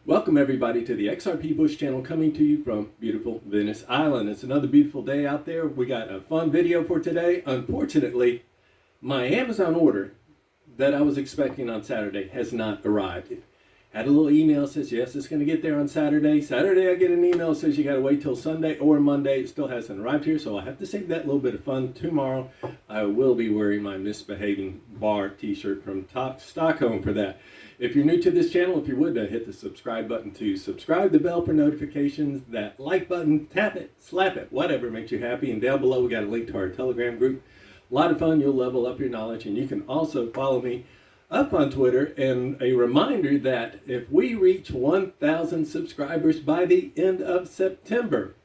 Welcome everybody to the XRP Bush channel, coming to you from beautiful Venice Island. It's another beautiful day out there. We got a fun video for today. Unfortunately, my Amazon order that I was expecting on Saturday has not arrived. Had a little email that says yes, it's going to get there on Saturday. Saturday I get an email that says you got to wait till Sunday or Monday. It still hasn't arrived here, so I have to save that little bit of fun. Tomorrow I will be wearing my Misbehaving Bar t-shirt from Stockholm for that. If you're new to this channel, if you would, hit the subscribe button to subscribe, the bell for notifications, that like button, tap it, slap it, whatever makes you happy. And down below we got a link to our Telegram group. A lot of fun, you'll level up your knowledge, and you can also follow me up on Twitter. And a reminder that if we reach 1,000 subscribers by the end of September,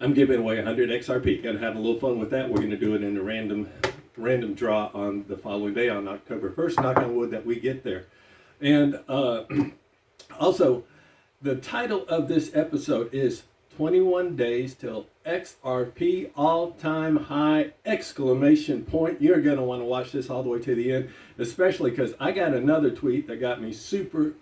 I'm giving away 100 XRP. Gonna have a little fun with that. We're gonna do it in a random draw on the following day, on October 1st. Knock on wood that we get there. And also, the title of this episode is 21 Days Till XRP All-Time High! Exclamation point. You're going to want to watch this all the way to the end, especially because I got another tweet that got me super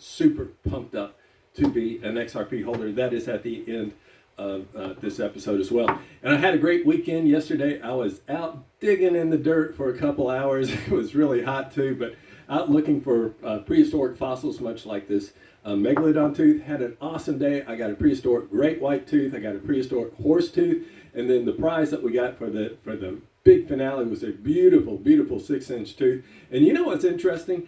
pumped up to be an XRP holder. That is at the end of this episode as well. And I had a great weekend yesterday. I was out digging in the dirt for a couple hours. It was really hot too, but out looking for prehistoric fossils, much like this megalodon tooth. Had an awesome day. I got a prehistoric great white tooth. I got a prehistoric horse tooth, and then the prize that we got for the big finale was a beautiful 6-inch tooth. And you know what's interesting?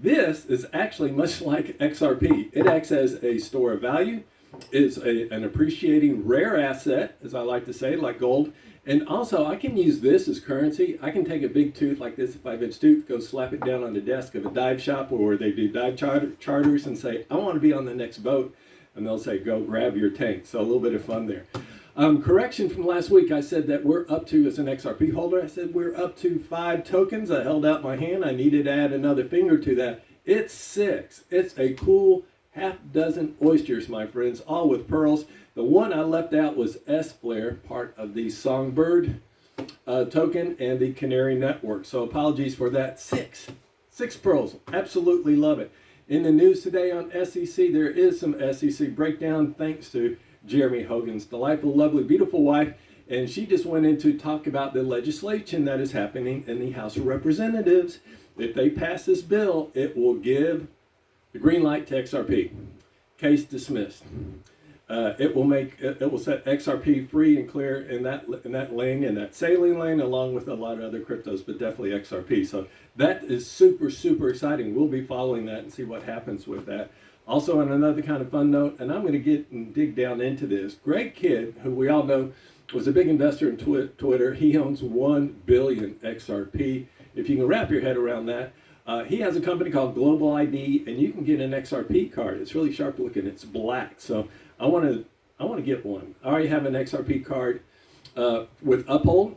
This is actually much like XRP. It acts as a store of value. Is an appreciating rare asset, as I like to say, like gold. And also, I can use this as currency. I can take a big tooth like this, a 5-inch tooth, go slap it down on the desk of a dive shop where they do dive charters and say, I want to be on the next boat. And they'll say, go grab your tank. So a little bit of fun there. Correction from last week, I said that we're up to, as an XRP holder, I said we're up to 5 tokens. I held out my hand. I needed to add another finger to that. It's 6. It's a cool half-dozen oysters, my friends, all with pearls. The one I left out was S-Flare, part of the Songbird token and the Canary Network. So apologies for that. 6 pearls. Absolutely love it. In the news today on SEC, there is some SEC breakdown thanks to Jeremy Hogan's delightful, lovely, beautiful wife. And she just went in to talk about the legislation that is happening in the House of Representatives. If they pass this bill, it will give the green light to XRP. Case dismissed. It will set XRP free and clear in that lane, in that sailing lane, along with a lot of other cryptos, but definitely XRP. So that is super exciting. We'll be following that and see what happens with that. Also, on another kind of fun note, and I'm going to get and dig down into this. Greg Kidd, who we all know was a big investor in Twitter, he owns 1 billion XRP. If you can wrap your head around that. He has a company called Global ID, and you can get an XRP card. It's really sharp looking. It's black. So I want to get one. I already have an XRP card with Uphold,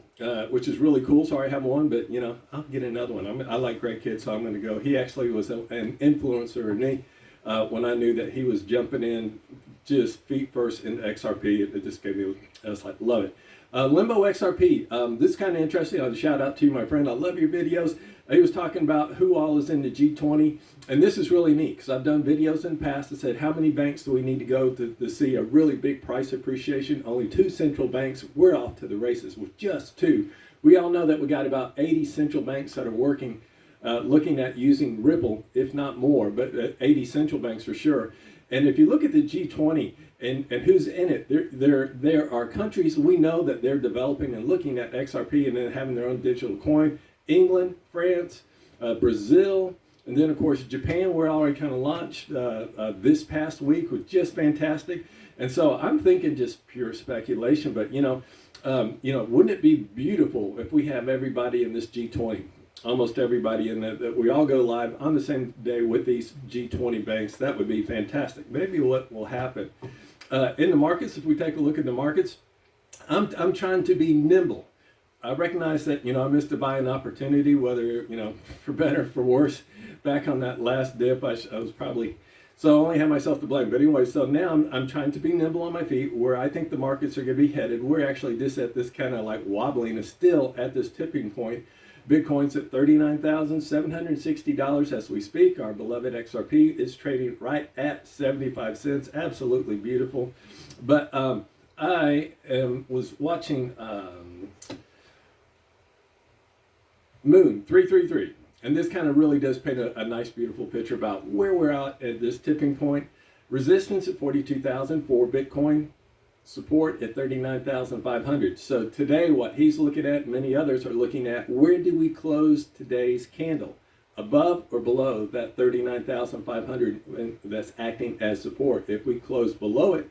which is really cool. So I already have one, but you know, I'll get another one. I like Greg Kidd, so I'm going to go. He actually was an influencer in me when I knew that he was jumping in just feet first in XRP. It just gave me, I was like, love it. Limbo XRP. This is kind of interesting. I'll shout out to you, my friend. I love your videos. He was talking about who all is in the G20, and this is really neat because I've done videos in the past that said how many banks do we need to go to see a really big price appreciation. Only 2 central banks. We're off to the races with just 2. We all know that we got about 80 central banks that are working, looking at using Ripple, if not more, but 80 central banks for sure. And if you look at the G20 and who's in it, there are countries we know that they're developing and looking at XRP and then having their own digital coin. England, France, Brazil, and then of course Japan. We're already kind of launched this past week, was just fantastic. And so I'm thinking just pure speculation, but wouldn't it be beautiful if we have everybody in this G20? Almost everybody in that we all go live on the same day with these G20 banks. That would be fantastic. Maybe what will happen in the markets, if we take a look at the markets, I'm trying to be nimble. I recognize that, I missed a buying opportunity, whether, for better or for worse. Back on that last dip, I was probably, so I only have myself to blame. But anyway, so now I'm trying to be nimble on my feet where I think the markets are going to be headed. We're actually just at this kind of like wobbling, is still at this tipping point. Bitcoin's at $39,760 as we speak. Our beloved XRP is trading right at 75 cents. Absolutely beautiful. But I was watching Moon 333. And this kind of really does paint a nice, beautiful picture about where we're at this tipping point. Resistance at 42,000 for Bitcoin. Support at 39,500. So today, what he's looking at, and many others are looking at, where do we close today's candle? Above or below that 39,500 that's acting as support? If we close below it,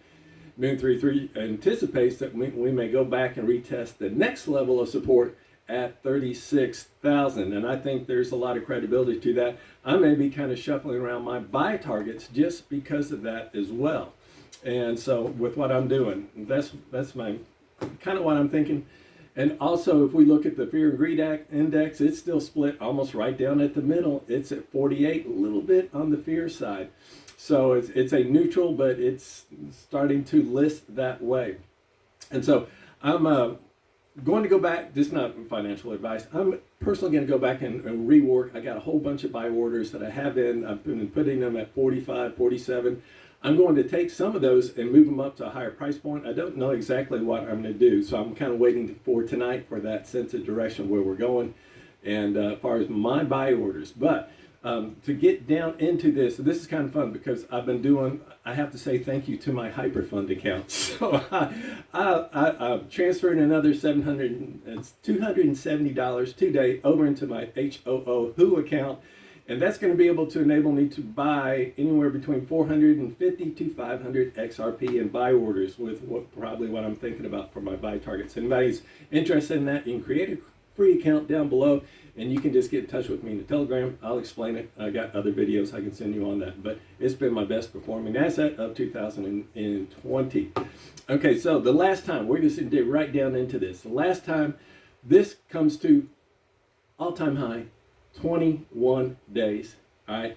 Moon 33 anticipates that we may go back and retest the next level of support at 36,000, and I think there's a lot of credibility to that. I may be kind of shuffling around my buy targets just because of that as well. And so with what I'm doing, that's my kind of what I'm thinking. And also, if we look at the Fear and Greed Index, it's still split almost right down at the middle. It's at 48, a little bit on the fear side. So it's a neutral, but it's starting to list that way. And so I'm going to go back, this is not financial advice, I'm personally going to go back and rework. I got a whole bunch of buy orders that I have in. I've been putting them at 45, 47. I'm going to take some of those and move them up to a higher price point. I don't know exactly what I'm going to do, so I'm kind of waiting for tonight for that sense of direction where we're going, and as far as my buy orders. But to get down into this is kind of fun because I have to say thank you to my Hyperfund account. So I transferred another $270 today over into my HOO account. And that's going to be able to enable me to buy anywhere between 450 to 500 XRP in buy orders with probably what I'm thinking about for my buy targets. Anybody's interested in that, you can create a free account down below and you can just get in touch with me in the Telegram. I'll explain it. I got other videos I can send you on that. But it's been my best performing asset of 2020. Okay, so the last time, we're just going to dig right down into this. The last time this comes to all-time high, 21 days. All right,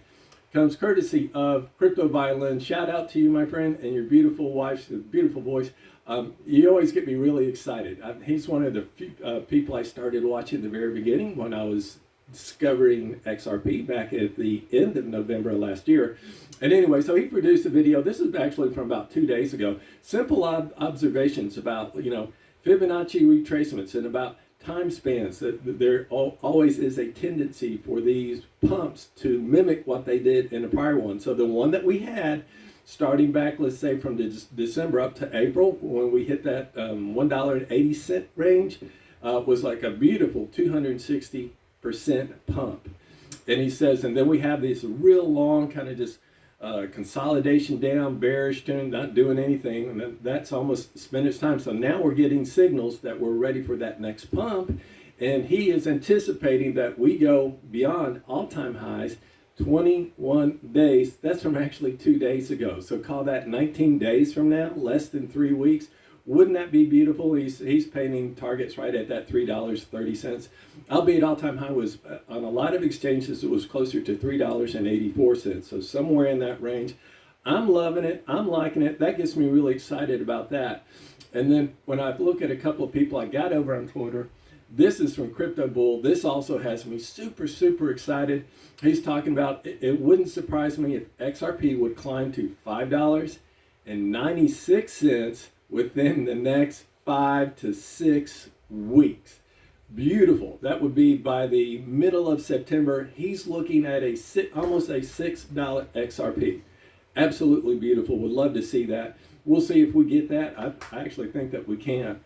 comes courtesy of Crypto Violin. Shout out to you, my friend, and your beautiful wife's beautiful voice. You always get me really excited. He's one of the few people I started watching at the very beginning when I was discovering XRP back at the end of November last year. And anyway, so he produced a video. This is actually from about 2 days ago. Simple observations about, Fibonacci retracements and about time spans. That there always is a tendency for these pumps to mimic what they did in the prior one. So the one that we had starting back, let's say from December up to April, when we hit that $1.80 range, was like a beautiful 260% pump. And he says, and then we have this real long kind of just consolidation down, bearish tune, not doing anything, and that's almost spent its time. So now we're getting signals that we're ready for that next pump, and he is anticipating that we go beyond all-time highs 21 days. That's from actually 2 days ago, so call that 19 days from now, less than 3 weeks. Wouldn't that be beautiful? He's painting targets right at that $3.30. Albeit all-time high was on a lot of exchanges, it was closer to $3.84. So somewhere in that range. I'm loving it. I'm liking it. That gets me really excited about that. And then when I look at a couple of people I got over on Twitter, this is from Crypto Bull. This also has me super, super excited. He's talking about it wouldn't surprise me if XRP would climb to $5.96 within the next 5 to 6 weeks. Beautiful. That would be by the middle of September. He's looking at almost a $6 XRP. Absolutely beautiful. Would love to see that. We'll see if we get that. I actually think that we can.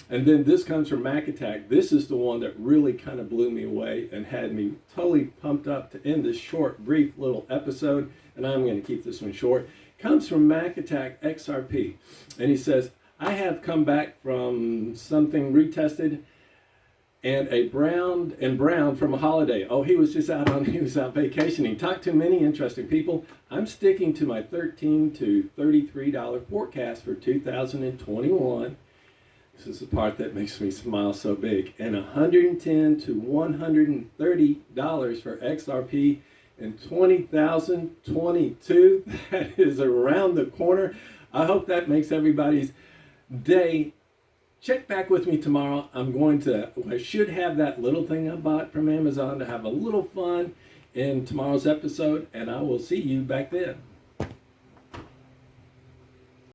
And then this comes from Mac Attack. This is the one that really kind of blew me away and had me totally pumped up to end this short, brief little episode. And I'm going to keep this one short. Comes from Mac Attack XRP, and he says, I have come back from something retested and brown from a holiday. Oh, he was out vacationing. Talked to many interesting people. I'm sticking to my $13 to $33 forecast for 2021. This is the part that makes me smile so big. And $110 to $130 for XRP in 2022. That is around the corner. I hope that makes everybody's day check back with me tomorrow. I should have that little thing I bought from Amazon to have a little fun in tomorrow's episode, and I will see you back then.